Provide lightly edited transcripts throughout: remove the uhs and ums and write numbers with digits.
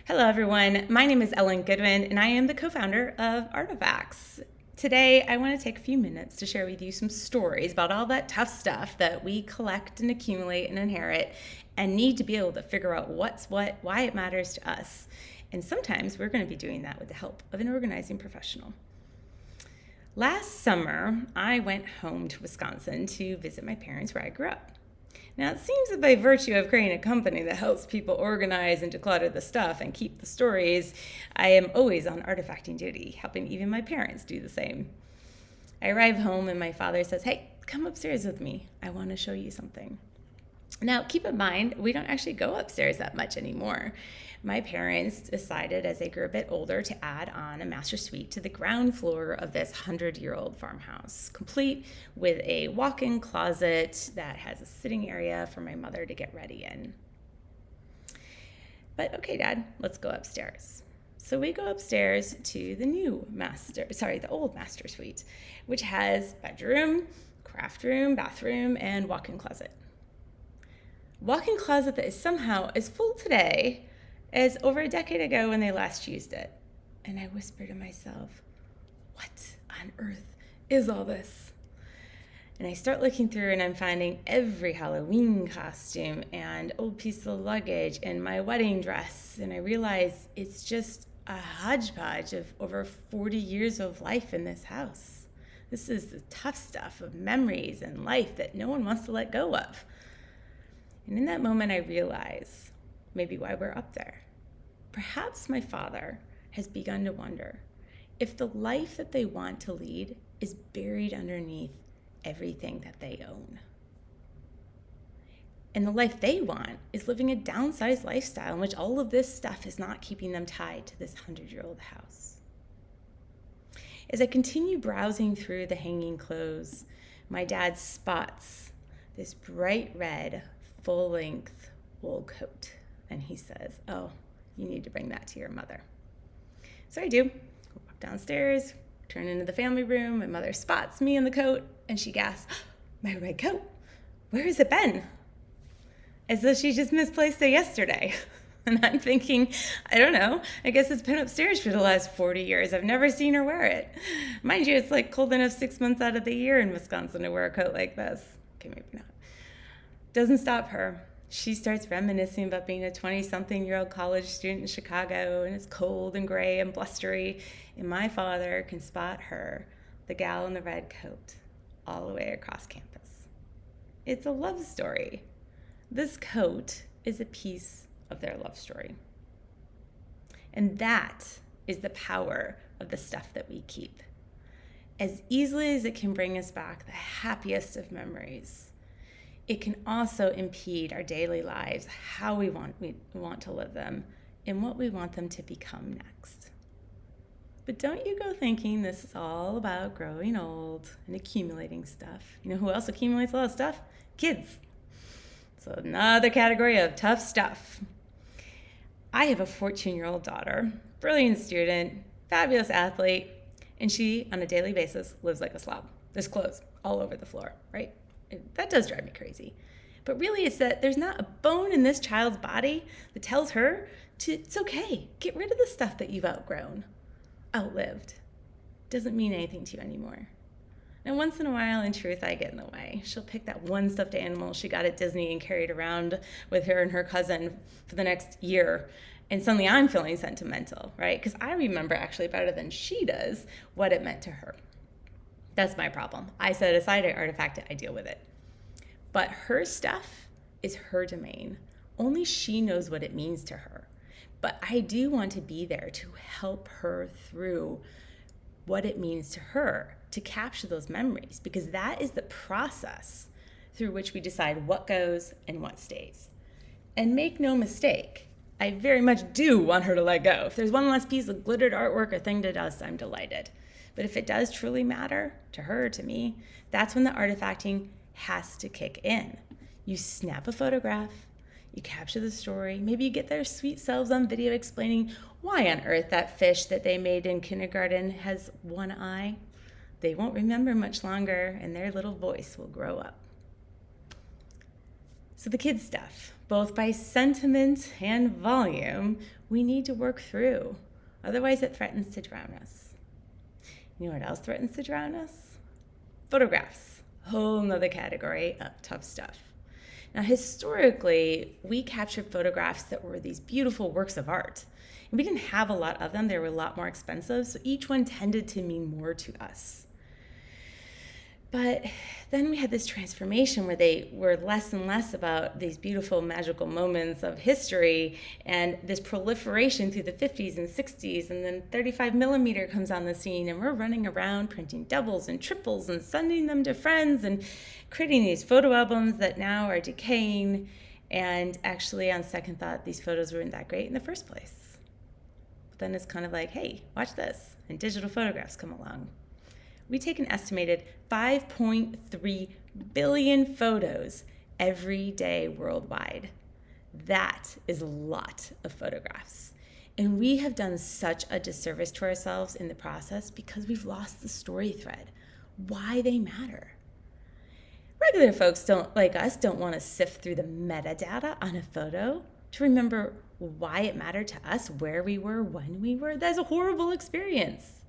Hello, everyone. My name is Ellen Goodwin, and I am the co-founder of Artifacts. Today, I want to take a few minutes to share with you some stories about all that tough stuff that we collect and accumulate and inherit and need to be able to figure out what's what, why it matters to us. And sometimes we're going to be doing that with the help of an organizing professional. Last summer, I went home to Wisconsin to visit my parents where I grew up. Now, it seems that by virtue of creating a company that helps people organize and declutter the stuff and keep the stories, I am always on artifacting duty, helping even my parents do the same. I arrive home and my father says, "Hey, come upstairs with me. I want to show you something." Now, keep in mind, we don't actually go upstairs that much anymore. My parents decided as they grew a bit older to add on a master suite to the ground floor of this 100-year-old farmhouse, complete with a walk-in closet that has a sitting area for my mother to get ready in. But okay, Dad, let's go upstairs. So we go upstairs to the old master suite, which has bedroom, craft room, bathroom, and walk-in closet. Walk-in closet that is somehow as full today as over a decade ago when they last used it. And I whisper to myself, what on earth is all this? And I start looking through and I'm finding every Halloween costume and old piece of luggage and my wedding dress. And I realize it's just a hodgepodge of over 40 years of life in this house. This is the tough stuff of memories and life that no one wants to let go of. And in that moment, I realize maybe why we're up there. Perhaps my father has begun to wonder if the life that they want to lead is buried underneath everything that they own. And the life they want is living a downsized lifestyle in which all of this stuff is not keeping them tied to this 100-year-old house. As I continue browsing through the hanging clothes, my dad spots this bright red, full-length wool coat. And he says, "Oh, you need to bring that to your mother." So I do. Walk downstairs, turn into the family room. My mother spots me in the coat, and she gasps, "My red coat, where has it been?" As though she just misplaced it yesterday. And I'm thinking, I don't know, I guess it's been upstairs for the last 40 years. I've never seen her wear it. Mind you, it's like cold enough 6 months out of the year in Wisconsin to wear a coat like this. Okay, maybe not. Doesn't stop her. She starts reminiscing about being a 20-something-year-old college student in Chicago, and it's cold and gray and blustery, and my father can spot her, the gal in the red coat, all the way across campus. It's a love story. This coat is a piece of their love story. And that is the power of the stuff that we keep. As easily as it can bring us back the happiest of memories, it can also impede our daily lives, how we want to live them, and what we want them to become next. But don't you go thinking this is all about growing old and accumulating stuff. You know who else accumulates a lot of stuff? Kids. So another category of tough stuff. I have a 14-year-old daughter, brilliant student, fabulous athlete, and she, on a daily basis, lives like a slob. There's clothes all over the floor, right? That does drive me crazy. But really, it's that there's not a bone in this child's body that tells her it's okay. Get rid of the stuff that you've outlived. Doesn't mean anything to you anymore. And once in a while, in truth, I get in the way. She'll pick that one stuffed animal she got at Disney and carried around with her and her cousin for the next year. And suddenly I'm feeling sentimental, right? Because I remember actually better than she does what it meant to her. That's my problem. I set it aside, I artifact it, I deal with it. But her stuff is her domain. Only she knows what it means to her. But I do want to be there to help her through what it means to her, to capture those memories, because that is the process through which we decide what goes and what stays. And make no mistake, I very much do want her to let go. If there's one less piece of glittered artwork or thing to dust, I'm delighted. But if it does truly matter to her or to me, that's when the artifacting has to kick in. You snap a photograph, you capture the story, maybe you get their sweet selves on video explaining why on earth that fish that they made in kindergarten has one eye. They won't remember much longer, and their little voice will grow up. So the kids' stuff, both by sentiment and volume, we need to work through. Otherwise, it threatens to drown us. You know what else threatens to drown us? Photographs, a whole nother category of tough stuff. Now, historically, we captured photographs that were these beautiful works of art. And we didn't have a lot of them. They were a lot more expensive, so each one tended to mean more to us. But then we had this transformation where they were less and less about these beautiful magical moments of history and this proliferation through the 50s and 60s, and then 35 millimeter comes on the scene and we're running around printing doubles and triples and sending them to friends and creating these photo albums that now are decaying. And actually, on second thought, these photos weren't that great in the first place. But then it's kind of like, hey, watch this, and digital photographs come along. We take an estimated 5.3 billion photos every day worldwide. That is a lot of photographs. And we have done such a disservice to ourselves in the process because we've lost the story thread, why they matter. Regular folks like us don't want to sift through the metadata on a photo to remember why it mattered to us, where we were, when we were. That's a horrible experience.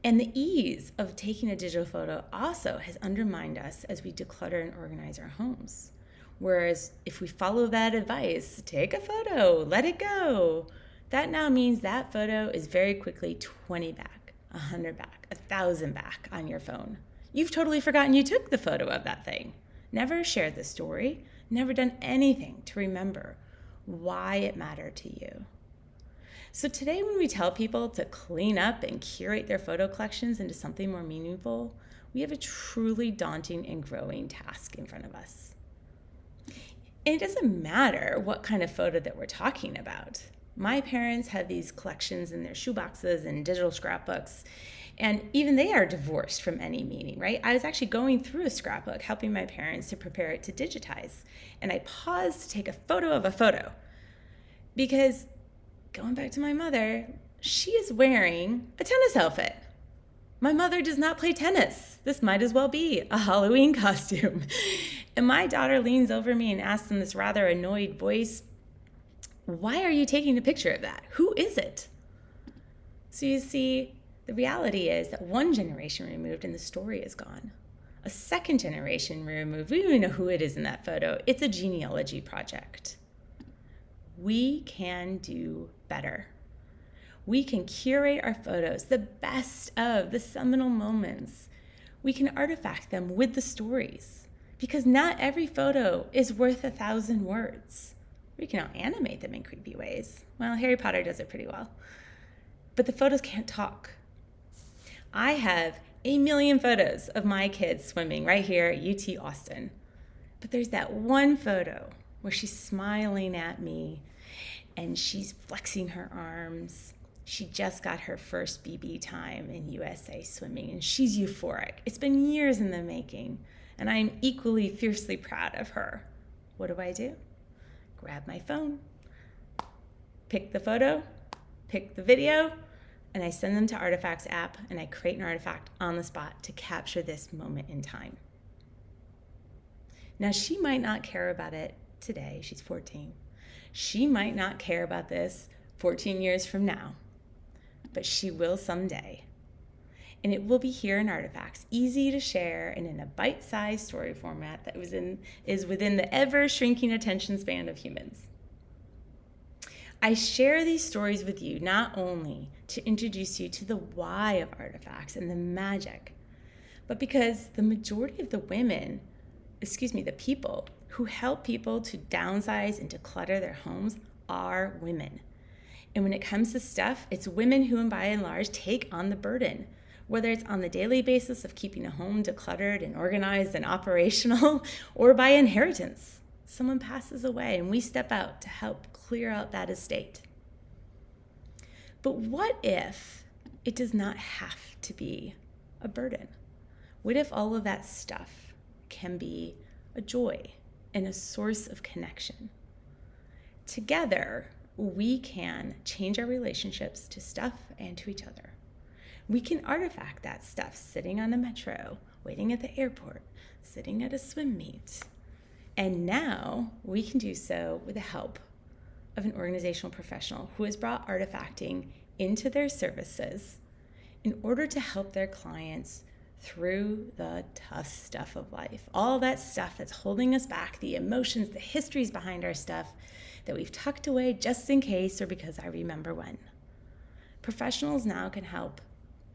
And the ease of taking a digital photo also has undermined us as we declutter and organize our homes. Whereas if we follow that advice, take a photo, let it go, that now means that photo is very quickly 20 back, 100 back, 1,000 back on your phone. You've totally forgotten you took the photo of that thing. Never shared the story, never done anything to remember why it mattered to you. So today when we tell people to clean up and curate their photo collections into something more meaningful, we have a truly daunting and growing task in front of us. And it doesn't matter what kind of photo that we're talking about. My parents have these collections in their shoeboxes and digital scrapbooks, and even they are divorced from any meaning, right? I was actually going through a scrapbook, helping my parents to prepare it to digitize. And I paused to take a photo of a photo because going back to my mother, she is wearing a tennis outfit. My mother does not play tennis. This might as well be a Halloween costume. And my daughter leans over me and asks in this rather annoyed voice, "Why are you taking a picture of that? Who is it?" So you see, the reality is that one generation removed and the story is gone. A second generation removed, we don't even know who it is in that photo. It's a genealogy project. We can do better. We can curate our photos, the best of the seminal moments. We can artifact them with the stories because not every photo is worth 1,000 words. We can animate them in creepy ways. Well, Harry Potter does it pretty well. But the photos can't talk. I have 1 million photos of my kids swimming right here at UT Austin. But there's that one photo where she's smiling at me and she's flexing her arms. She just got her first BB time in USA swimming and she's euphoric. It's been years in the making and I'm equally fiercely proud of her. What do? Grab my phone, pick the photo, pick the video, and I send them to Artifacts app and I create an artifact on the spot to capture this moment in time. Now she might not care about it today, she's 14. She might not care about this 14 years from now, but she will someday. And it will be here in Artifacts, easy to share and in a bite-sized story format that is within the ever-shrinking attention span of humans. I share these stories with you not only to introduce you to the why of Artifacts and the magic, but because the majority of the people who help people to downsize and declutter their homes are women. And when it comes to stuff, it's women who, by and large, take on the burden, whether it's on the daily basis of keeping a home decluttered and organized and operational, or by inheritance. Someone passes away and we step out to help clear out that estate. But what if it does not have to be a burden? What if all of that stuff can be a joy and a source of connection? Together, we can change our relationships to stuff and to each other. We can artifact that stuff sitting on a metro, waiting at the airport, sitting at a swim meet, And now we can do so with the help of an organizational professional who has brought Artifacting into their services in order to help their clients through the tough stuff of life. All that stuff that's holding us back, the emotions, the histories behind our stuff that we've tucked away just in case or because I remember when. Professionals now can help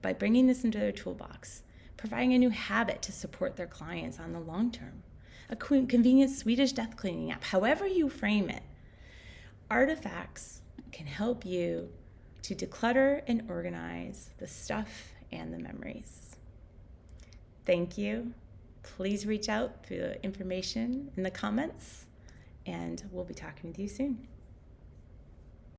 by bringing this into their toolbox, providing a new habit to support their clients on the long term, a convenient Swedish death cleaning app, however you frame it. Artifacts can help you to declutter and organize the stuff and the memories. Thank you. Please reach out through the information in the comments, and we'll be talking with you soon.